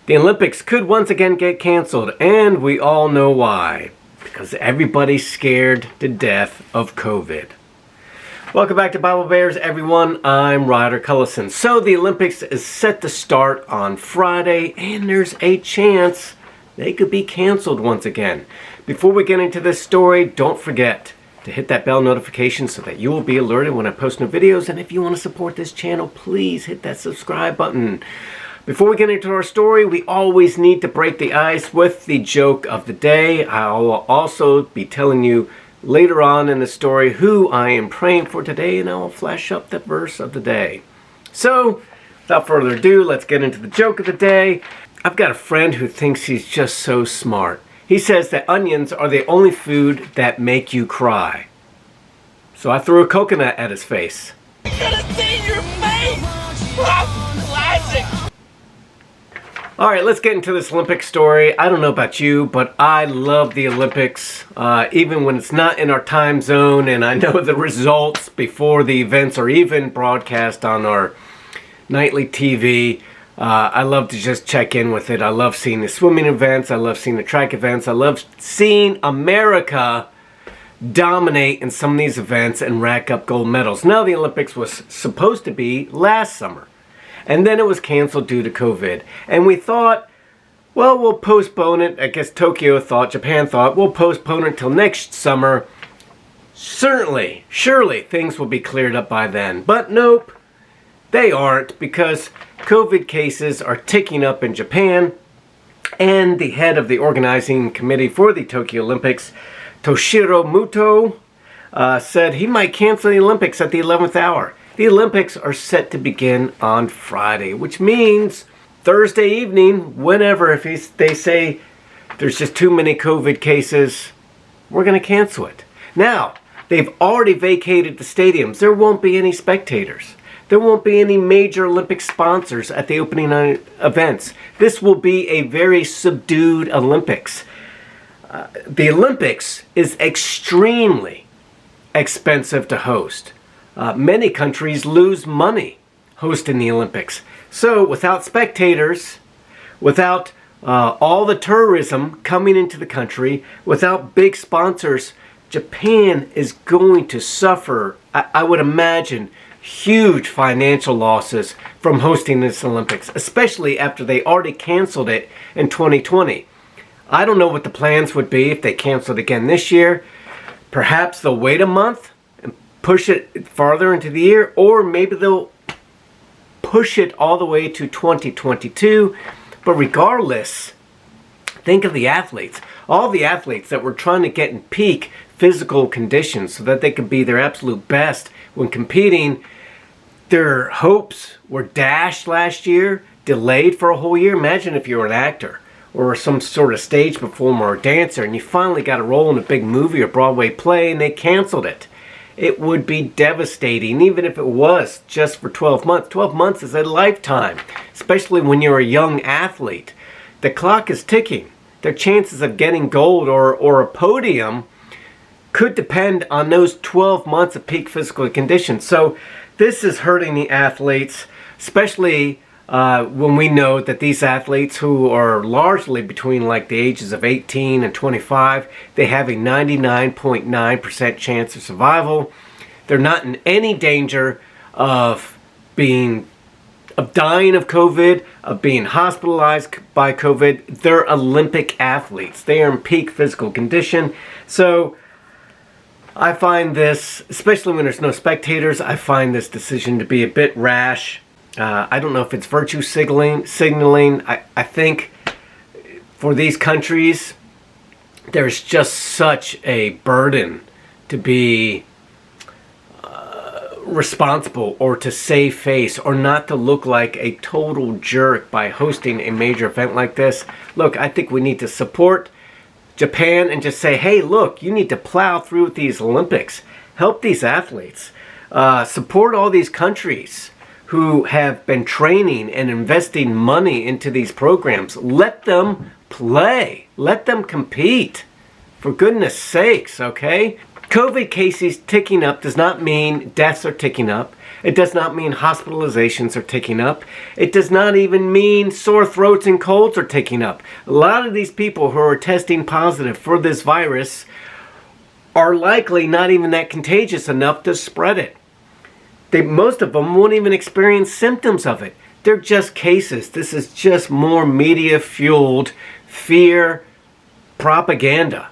The Olympics could once again get canceled, and we all know why. Because everybody's scared to death of COVID. Welcome back to Bible Bears, everyone. I'm Ryder Cullison. So the Olympics is set to start on Friday, and there's a chance they could be canceled once again. Before we get into this story, don't forget to hit that bell notification so that you will be alerted when I post new videos. And if you want to support this channel, please hit that subscribe button. Before we get into our story, we always need to break the ice with the joke of the day. I will also be telling you later on in the story who I am praying for today, and I will flash up the verse of the day. So, without further ado, let's get into the joke of the day. I've got a friend who thinks he's just so smart. He says that onions are the only food that make you cry. So I threw a coconut at his face. You could have seen your face! Classic! Alright, let's get into this Olympic story. I don't know about you, but I love the Olympics, even when it's not in our time zone, and I know the results before the events are even broadcast on our nightly TV. I love to just check in with it. I love seeing the swimming events. I love seeing the track events. I love seeing America dominate in some of these events and rack up gold medals. Now, the Olympics was supposed to be last summer, and then it was canceled due to COVID. And we thought, well, we'll postpone it. I guess Tokyo thought, Japan thought, we'll postpone it until next summer. Surely, surely things will be cleared up by then. But nope, they aren't, because COVID cases are ticking up in Japan. And the head of the organizing committee for the Tokyo Olympics, Toshiro Muto, said he might cancel the Olympics at the 11th hour. The Olympics are set to begin on Friday, which means Thursday evening, whenever, if they say there's just too many COVID cases, we're going to cancel it. Now, they've already vacated the stadiums. There won't be any spectators. There won't be any major Olympic sponsors at the opening events. This will be a very subdued Olympics. The Olympics is extremely expensive to host. Many countries lose money hosting the Olympics. So without spectators, without all the tourism coming into the country, without big sponsors, Japan is going to suffer, I would imagine, huge financial losses from hosting this Olympics, especially after they already canceled it in 2020. I don't know what the plans would be if they canceled again this year. Perhaps they'll wait a month and push it farther into the year, or maybe they'll push it all the way to 2022. But regardless, think of the athletes. All the athletes that were trying to get in peak physical conditions so that they could be their absolute best when competing. Their hopes were dashed last year, delayed for a whole year. Imagine if you were an actor or some sort of stage performer or dancer and you finally got a role in a big movie or Broadway play and they canceled it. It would be devastating, even if it was just for 12 months. 12 months is a lifetime, especially when you're a young athlete. The clock is ticking. Their chances of getting gold or a podium could depend on those 12 months of peak physical condition. So this is hurting the athletes, especially when we know that these athletes who are largely between like the ages of 18 and 25, they have a 99.9% chance of survival. They're not in any danger of dying of COVID, of being hospitalized by COVID. They're Olympic athletes. They are in peak physical condition. So I find this, especially when there's no spectators, I find this decision to be a bit rash. I don't know if it's virtue signaling. I think for these countries, there's just such a burden to be responsible or to save face or not to look like a total jerk by hosting a major event like this. Look, I think we need to support Japan and just say, hey, look, you need to plow through with these Olympics. Help these athletes. Support all these countries who have been training and investing money into these programs. Let them play. Let them compete. For goodness sakes, okay? COVID cases ticking up does not mean deaths are ticking up. It does not mean hospitalizations are ticking up. It does not even mean sore throats and colds are ticking up. A lot of these people who are testing positive for this virus are likely not even that contagious enough to spread it. Most of them won't even experience symptoms of it. They're just cases. This is just more media-fueled fear propaganda.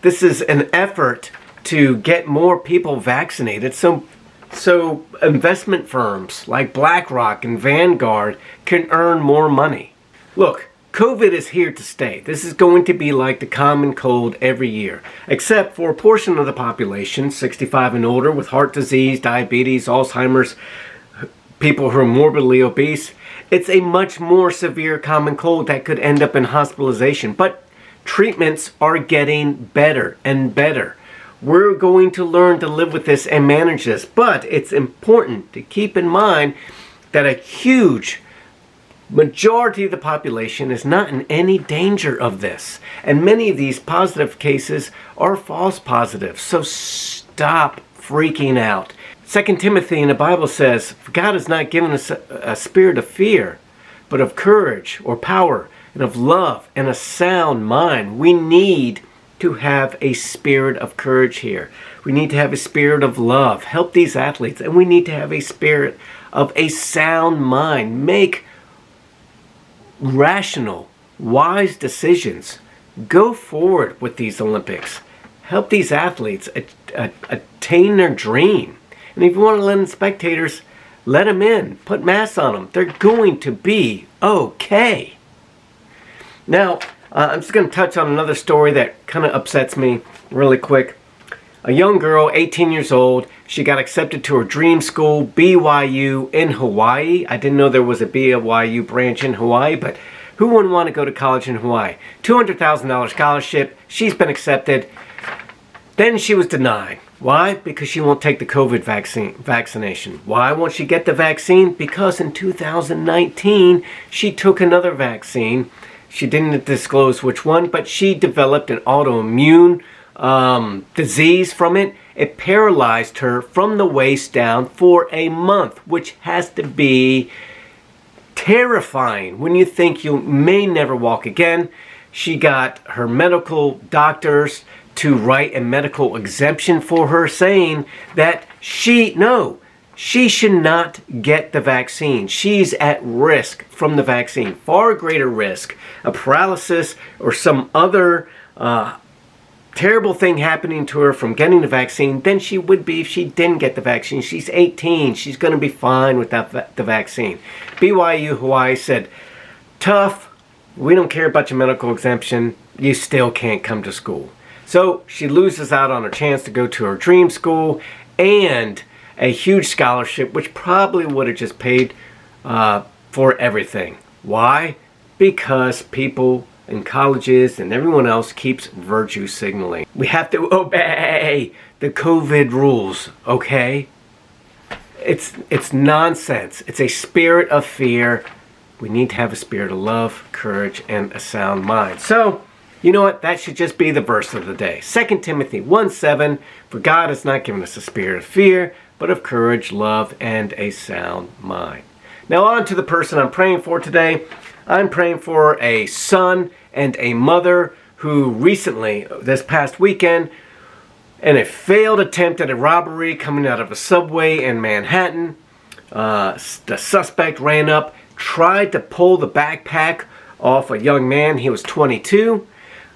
This is an effort to get more people vaccinated so investment firms like BlackRock and Vanguard can earn more money. Look, COVID is here to stay. This is going to be like the common cold every year, except for a portion of the population, 65 and older, with heart disease, diabetes, Alzheimer's, people who are morbidly obese. It's a much more severe common cold that could end up in hospitalization. But treatments are getting better and better. We're going to learn to live with this and manage this. But it's important to keep in mind that a huge majority of the population is not in any danger of this. And many of these positive cases are false positives. So stop freaking out. 2 Timothy in the Bible says, God has not given us a spirit of fear, but of courage or power and of love and a sound mind. We need to have a spirit of courage here. We need to have a spirit of love. Help these athletes. And we need to have a spirit of a sound mind. Make rational, wise decisions. Go forward with these Olympics. Help these athletes attain their dream. And if you want to let in spectators, let them in. Put masks on them. They're going to be okay. Now, I'm just going to touch on another story that kind of upsets me really quick. A young girl, 18 years old, she got accepted to her dream school, BYU, in Hawaii. I didn't know there was a BYU branch in Hawaii, but who wouldn't want to go to college in Hawaii? $200,000 scholarship. She's been accepted. Then she was denied. Why? Because she won't take the COVID vaccination. Why won't she get the vaccine? Because in 2019, she took another vaccine. She didn't disclose which one, but she developed an autoimmune disease from it. It paralyzed her from the waist down for a month, which has to be terrifying when you think you may never walk again. She got her medical doctors to write a medical exemption for her, saying that she should not get the vaccine. She's at risk from the vaccine, far greater risk of paralysis or some other terrible thing happening to her from getting the vaccine than she would be if she didn't get the vaccine. She's 18. She's going to be fine without the vaccine. BYU Hawaii said, tough, we don't care about your medical exemption. You still can't come to school. So she loses out on her chance to go to her dream school and a huge scholarship, which probably would have just paid for everything. Why? Because people in colleges and everyone else keeps virtue signaling. We have to obey the COVID rules, okay? It's nonsense. It's a spirit of fear. We need to have a spirit of love, courage, and a sound mind. So, you know what? That should just be the verse of the day. 2 Timothy 1:7, for God has not given us a spirit of fear, but of courage, love, and a sound mind. Now on to the person I'm praying for today. I'm praying for a son and a mother who recently, this past weekend, in a failed attempt at a robbery coming out of a subway in Manhattan, the suspect ran up, tried to pull the backpack off a young man. He was 22.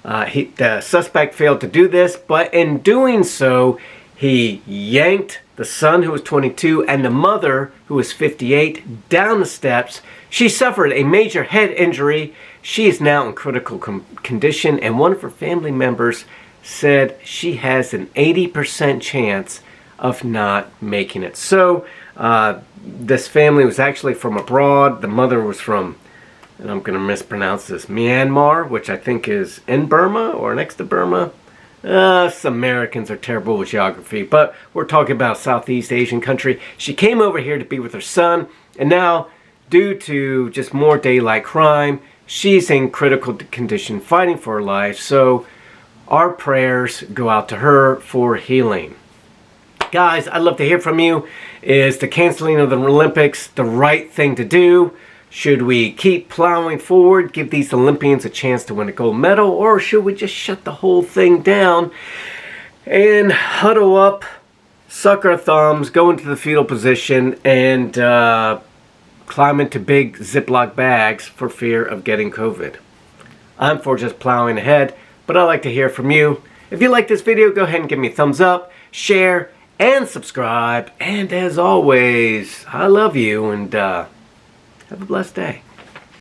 The suspect failed to do this, but in doing so, he yanked the son, who was 22, and the mother, who was 58, down the steps. She suffered a major head injury. She is now in critical condition, and one of her family members said she has an 80% chance of not making it. So, this family was actually from abroad. The mother was from, and I'm going to mispronounce this, Myanmar, which I think is in Burma or next to Burma. Some Americans are terrible with geography, but we're talking about a Southeast Asian country. She came over here to be with her son, and now, due to just more daylight crime, she's in critical condition, fighting for her life. So, our prayers go out to her for healing. Guys, I'd love to hear from you. Is the canceling of the Olympics the right thing to do? Should we keep plowing forward, give these Olympians a chance to win a gold medal, or should we just shut the whole thing down and huddle up, suck our thumbs, go into the fetal position, and climb into big Ziploc bags for fear of getting COVID? I'm for just plowing ahead, but I'd like to hear from you. If you like this video, go ahead and give me a thumbs up, share, and subscribe. And as always, I love you, and have a blessed day.